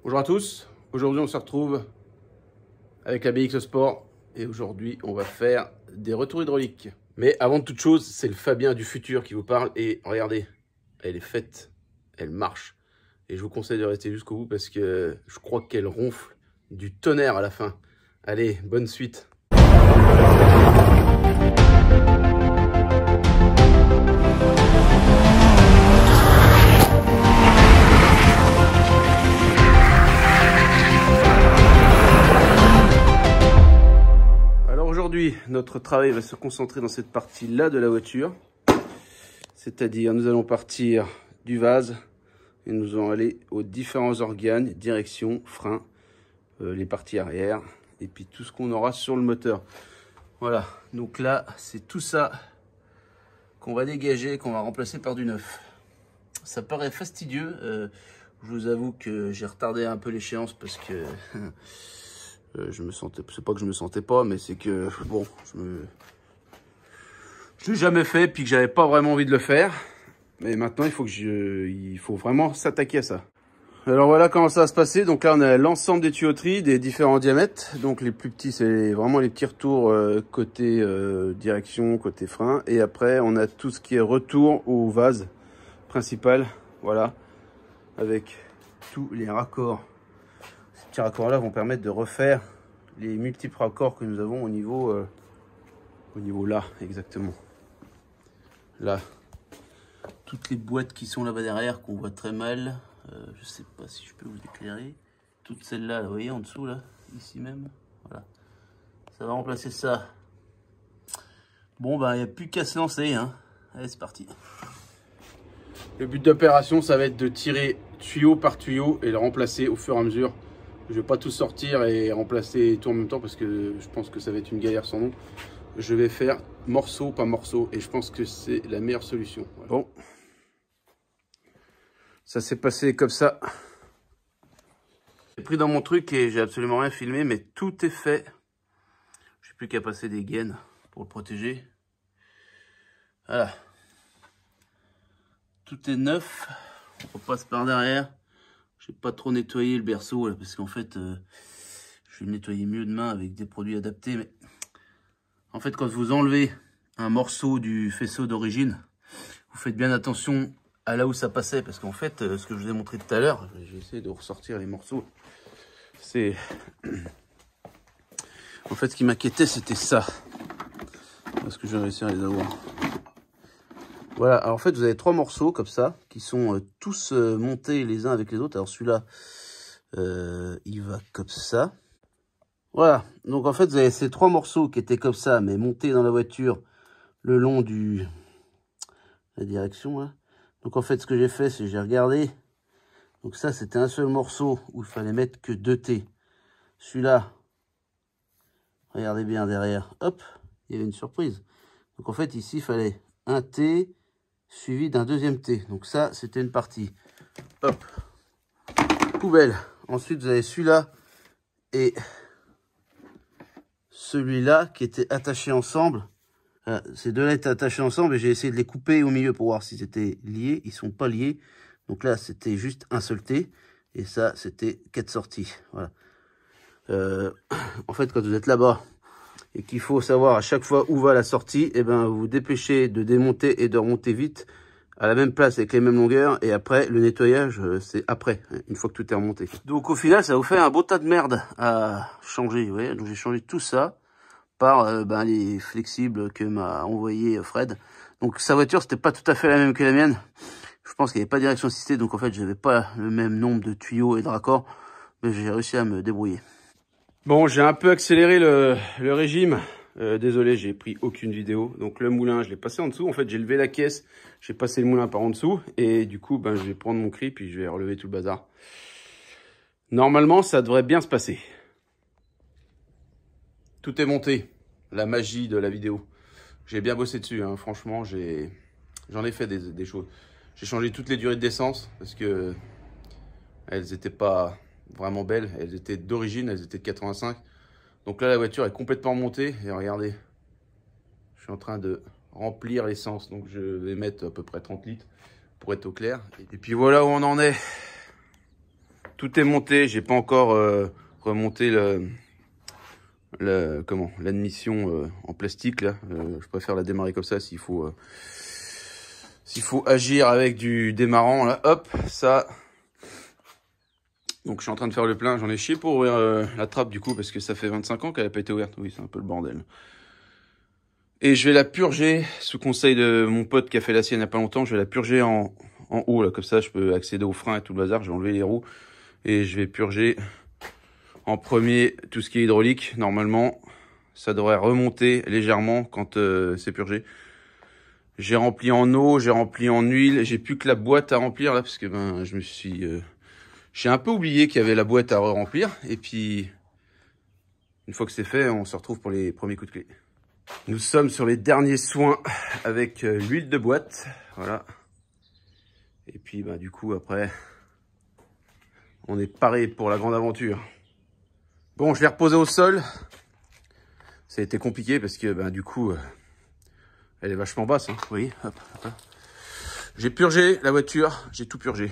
Bonjour à tous, aujourd'hui on se retrouve avec la BX Sport et aujourd'hui on va faire des retours hydrauliques. Mais avant de toute chose, c'est le Fabien du futur qui vous parle et regardez, elle est faite, elle marche. Et je vous conseille de rester jusqu'au bout parce que je crois qu'elle ronfle du tonnerre à la fin. Allez, bonne suite. Aujourd'hui, notre travail va se concentrer dans cette partie-là de la voiture. C'est-à-dire, nous allons partir du vase et nous allons aller aux différents organes, direction, frein, les parties arrière et puis tout ce qu'on aura sur le moteur. Voilà, donc là, c'est tout ça qu'on va dégager, qu'on va remplacer par du neuf. Ça paraît fastidieux. Je vous avoue que j'ai retardé un peu l'échéance parce que... je me sentais, c'est pas que je me sentais pas, mais c'est que bon, je l'ai jamais fait, puis que j'avais pas vraiment envie de le faire. Mais maintenant, il faut vraiment s'attaquer à ça. Alors voilà comment ça va se passer. Donc là, on a l'ensemble des tuyauteries, des différents diamètres. Donc les plus petits, c'est vraiment les petits retours côté direction, côté frein. Et après, on a tout ce qui est retour au vase principal. Voilà, avec tous les raccords. Ces petits raccords là vont permettre de refaire les multiples raccords que nous avons au niveau là exactement là, toutes les boîtes qui sont là-bas derrière qu'on voit très mal. Je sais pas si je peux vous éclairer toutes celles-là, vous voyez en dessous là, ici même, voilà, ça va remplacer ça. Bon ben il n'y a plus qu'à se lancer hein. Allez, c'est parti. Le but d'opération, ça va être de tirer tuyau par tuyau et le remplacer au fur et à mesure. Je ne vais pas tout sortir et remplacer tout en même temps parce que je pense que ça va être une galère sans nom. Je vais faire morceau par morceau et je pense que c'est la meilleure solution. Voilà. Bon, ça s'est passé comme ça. J'ai pris dans mon truc et j'ai absolument rien filmé, mais tout est fait. Je n'ai plus qu'à passer des gaines pour le protéger. Voilà. Tout est neuf. On repasse par derrière. Je n'ai pas trop nettoyé le berceau là, parce qu'en fait, je vais le nettoyer mieux demain avec des produits adaptés. Mais en fait, quand vous enlevez un morceau du faisceau d'origine, vous faites bien attention à là où ça passait. Parce qu'en fait, ce que je vous ai montré tout à l'heure, j'ai essayé de ressortir les morceaux. C'est... En fait, ce qui m'inquiétait, c'était ça. Parce que je vais réussir à les avoir. Voilà, alors en fait, vous avez trois morceaux comme ça, qui sont tous montés les uns avec les autres. Alors celui-là, il va comme ça. Voilà, donc en fait, vous avez ces trois morceaux qui étaient comme ça, mais montés dans la voiture le long la direction. Là. Donc en fait, ce que j'ai fait, c'est que j'ai regardé. Donc ça, c'était un seul morceau où il fallait mettre que 2 T. Celui-là, regardez bien derrière, hop, il y avait une surprise. Donc en fait, ici, il fallait un T... suivi d'un deuxième T. Donc ça, c'était une partie. Hop. Poubelle. Ensuite, vous avez celui-là et celui-là qui étaient attachés ensemble. Ces deux-là étaient attachés ensemble et j'ai essayé de les couper au milieu pour voir s'ils étaient liés. Ils sont pas liés. Donc là, c'était juste un seul T. Et ça, c'était 4 sorties. Voilà. En fait, quand vous êtes là-bas et qu'il faut savoir à chaque fois où va la sortie, et ben vous vous dépêchez de démonter et de remonter vite à la même place avec les mêmes longueurs. Et après, le nettoyage, c'est après, une fois que tout est remonté. Donc au final, ça vous fait un beau tas de merde à changer. Vous voyez, donc j'ai changé tout ça par les flexibles que m'a envoyé Fred. Donc sa voiture, c'était pas tout à fait la même que la mienne. Je pense qu'il n'y avait pas de direction assistée, donc en fait, j'avais pas le même nombre de tuyaux et de raccords. Mais j'ai réussi à me débrouiller. Bon, j'ai un peu accéléré le régime. Désolé, j'ai pris aucune vidéo. Donc le moulin, je l'ai passé en dessous. En fait, j'ai levé la caisse, j'ai passé le moulin par en dessous. Et du coup, je vais prendre mon cri, puis je vais relever tout le bazar. Normalement, ça devrait bien se passer. Tout est monté. La magie de la vidéo. J'ai bien bossé dessus, hein. Franchement, j'en ai fait des choses. J'ai changé toutes les durées d'essence parce que elles n'étaient pas vraiment belles. Elles étaient d'origine, elles étaient de 85. Donc là, la voiture est complètement montée. Et regardez, je suis en train de remplir l'essence. Donc je vais mettre à peu près 30 litres pour être au clair. Et puis voilà où on en est. Tout est monté, j'ai pas encore remonté l'admission en plastique là. Je préfère la démarrer comme ça s'il faut agir avec du démarrant là. Hop, ça. Donc je suis en train de faire le plein, j'en ai chié pour ouvrir la trappe du coup parce que ça fait 25 ans qu'elle n'a pas été ouverte. Oui, c'est un peu le bordel. Et je vais la purger sous conseil de mon pote qui a fait la sienne il n'y a pas longtemps. Je vais la purger en haut là, comme ça je peux accéder aux freins et tout le bazar. Je vais enlever les roues et je vais purger en premier tout ce qui est hydraulique. Normalement ça devrait remonter légèrement quand c'est purgé. J'ai rempli en eau, j'ai rempli en huile, j'ai plus que la boîte à remplir là parce que ben je me suis j'ai un peu oublié qu'il y avait la boîte à remplir. Et puis une fois que c'est fait, on se retrouve pour les premiers coups de clé. Nous sommes sur les derniers soins avec l'huile de boîte, voilà. Et puis bah du coup après, on est paré pour la grande aventure. Bon, je l'ai reposé au sol. Ça a été compliqué parce que bah du coup, elle est vachement basse, hein. Vous voyez, hop, hop. J'ai purgé la voiture, j'ai tout purgé.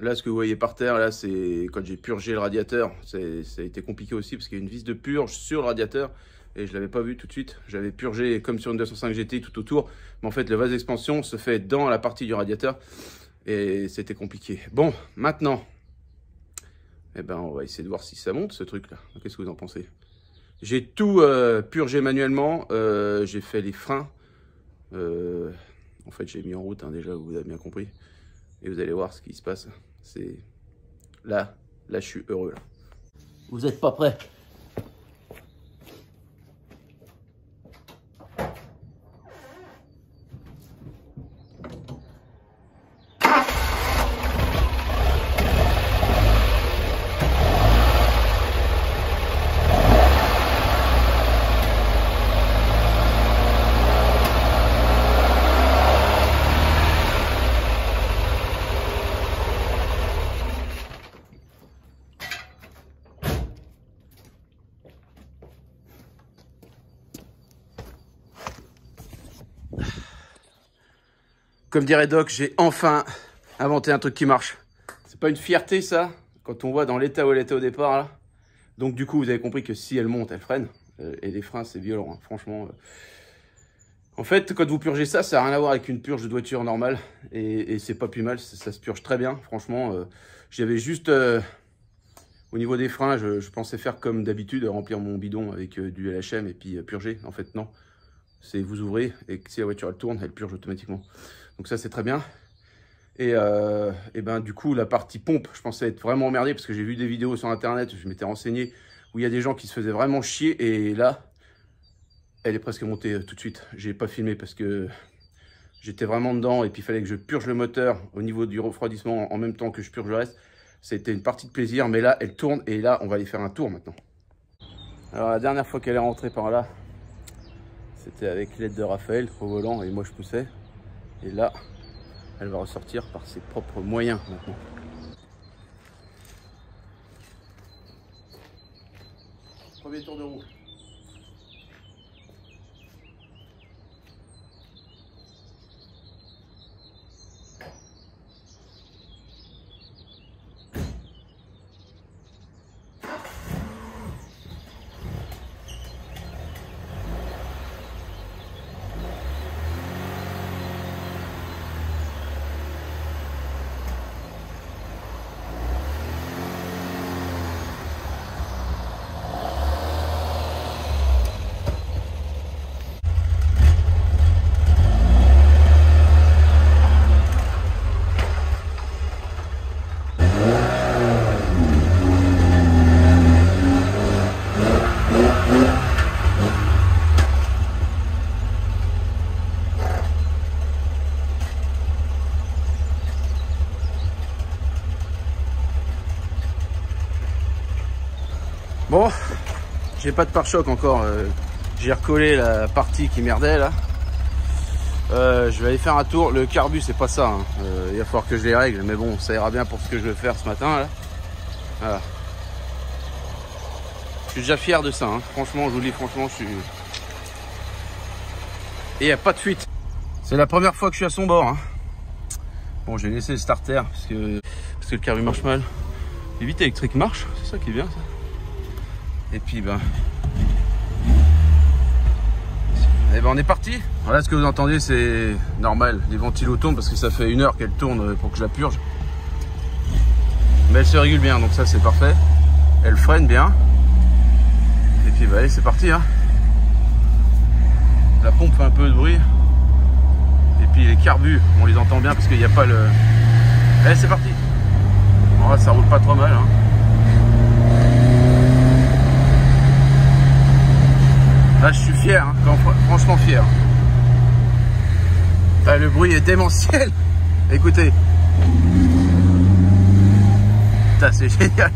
Là, ce que vous voyez par terre, là, c'est quand j'ai purgé le radiateur. Ça a été compliqué aussi parce qu'il y a une vis de purge sur le radiateur et je l'avais pas vu tout de suite. J'avais purgé comme sur une 205 GTI tout autour, mais en fait, le vase d'expansion se fait dans la partie du radiateur et c'était compliqué. Bon, maintenant, eh ben, on va essayer de voir si ça monte ce truc-là. Qu'est-ce que vous en pensez? J'ai tout purgé manuellement. J'ai fait les freins. En fait, j'ai mis en route hein, déjà, vous avez bien compris. Et vous allez voir ce qui se passe. C'est là, je suis heureux. Là. Vous n'êtes pas prêts? Comme dirait Doc, j'ai enfin inventé un truc qui marche. C'est pas une fierté ça, quand on voit dans l'état où elle était au départ là. Donc du coup, vous avez compris que si elle monte, elle freine. Et les freins, c'est violent, hein. Franchement. En fait, quand vous purgez ça, ça n'a rien à voir avec une purge de voiture normale. Et c'est pas plus mal, ça se purge très bien. Franchement, j'avais juste... au niveau des freins, je pensais faire comme d'habitude, remplir mon bidon avec du LHM et puis purger. En fait, non. C'est vous ouvrez et si la voiture elle tourne, elle purge automatiquement. Donc ça c'est très bien. Et ben du coup la partie pompe, je pensais être vraiment emmerdé parce que j'ai vu des vidéos sur internet, je m'étais renseigné où il y a des gens qui se faisaient vraiment chier et là elle est presque montée tout de suite. J'ai pas filmé parce que j'étais vraiment dedans et puis il fallait que je purge le moteur au niveau du refroidissement en même temps que je purge le reste. C'était une partie de plaisir, mais là elle tourne et là on va aller faire un tour maintenant. Alors la dernière fois qu'elle est rentrée par là, c'était avec l'aide de Raphaël au volant et moi je poussais. Et là, elle va ressortir par ses propres moyens maintenant. Premier tour de roue. Bon, j'ai pas de pare-choc encore. J'ai recollé la partie qui merdait là. Je vais aller faire un tour. Le carbu, c'est pas ça. Hein. Il va falloir que je les règle. Mais bon, ça ira bien pour ce que je vais faire ce matin là. Voilà. Je suis déjà fier de ça. Hein. Franchement, je vous dis, franchement, je suis. Et il n'y a pas de fuite. C'est la première fois que je suis à son bord. Hein. Bon, j'ai laissé le starter parce que le carbu marche mal. Les vitres électriques marchent, c'est ça qui est bien ça. Et puis ben on est parti. Voilà, ce que vous entendez, c'est normal. Les ventilos tournent parce que ça fait 1 heure qu'elle tourne pour que je la purge. Mais elle se régule bien, donc ça c'est parfait. Elle freine bien. Et puis bah, allez, c'est parti. Hein. La pompe fait un peu de bruit. Et puis les carbus, on les entend bien parce qu'il n'y a pas le... Allez, c'est parti. Bon, ça roule pas trop mal. Hein. Là, je suis fier, hein, franchement fier. Là, le bruit est démentiel. Écoutez. Putain, c'est génial.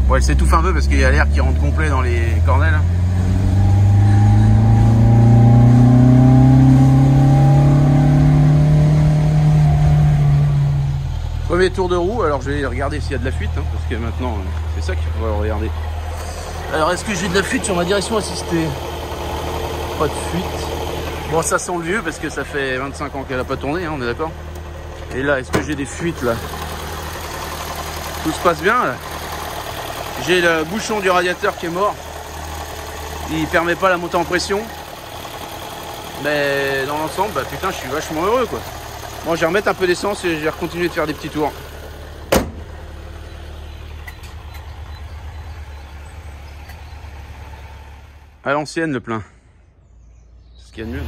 Bon, elle s'étouffe un peu parce qu'il y a l'air qui rentre complet dans les cornets. Là. Premier tour de roue, alors je vais regarder s'il y a de la fuite, hein, parce que maintenant, c'est ça qu'il faut regarder. Alors, est-ce que j'ai de la fuite sur ma direction assistée? Pas de fuite. Bon, ça sent le vieux, parce que ça fait 25 ans qu'elle n'a pas tourné, hein, on est d'accord? Et là, est-ce que j'ai des fuites, là? Tout se passe bien, là? J'ai le bouchon du radiateur qui est mort. Il permet pas la montée en pression. Mais dans l'ensemble, bah putain, je suis vachement heureux, quoi. Bon, je vais remettre un peu d'essence et je vais continuer de faire des petits tours. À l'ancienne, le plein. C'est ce qu'il y a de mieux.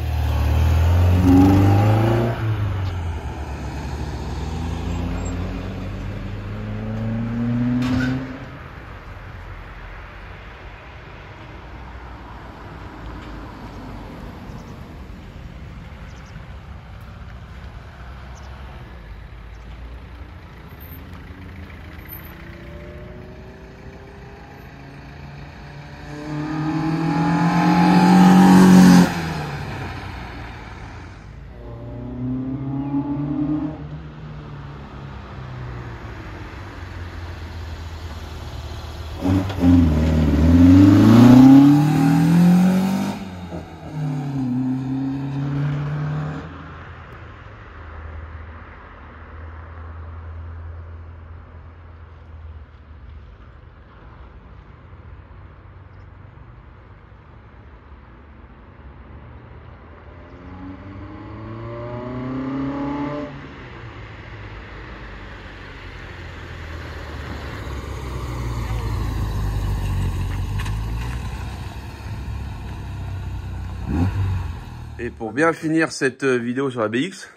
Et pour bien finir cette vidéo sur la BX,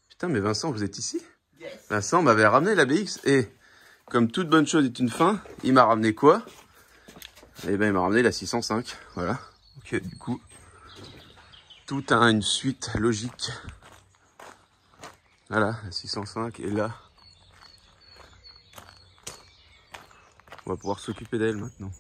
putain mais Vincent, vous êtes ici? Yes. Vincent m'avait ramené la BX et comme toute bonne chose est une fin, il m'a ramené quoi? Eh ben il m'a ramené la 605, voilà. Ok, du coup, tout a une suite logique. Voilà, la 605 est là. On va pouvoir s'occuper d'elle maintenant.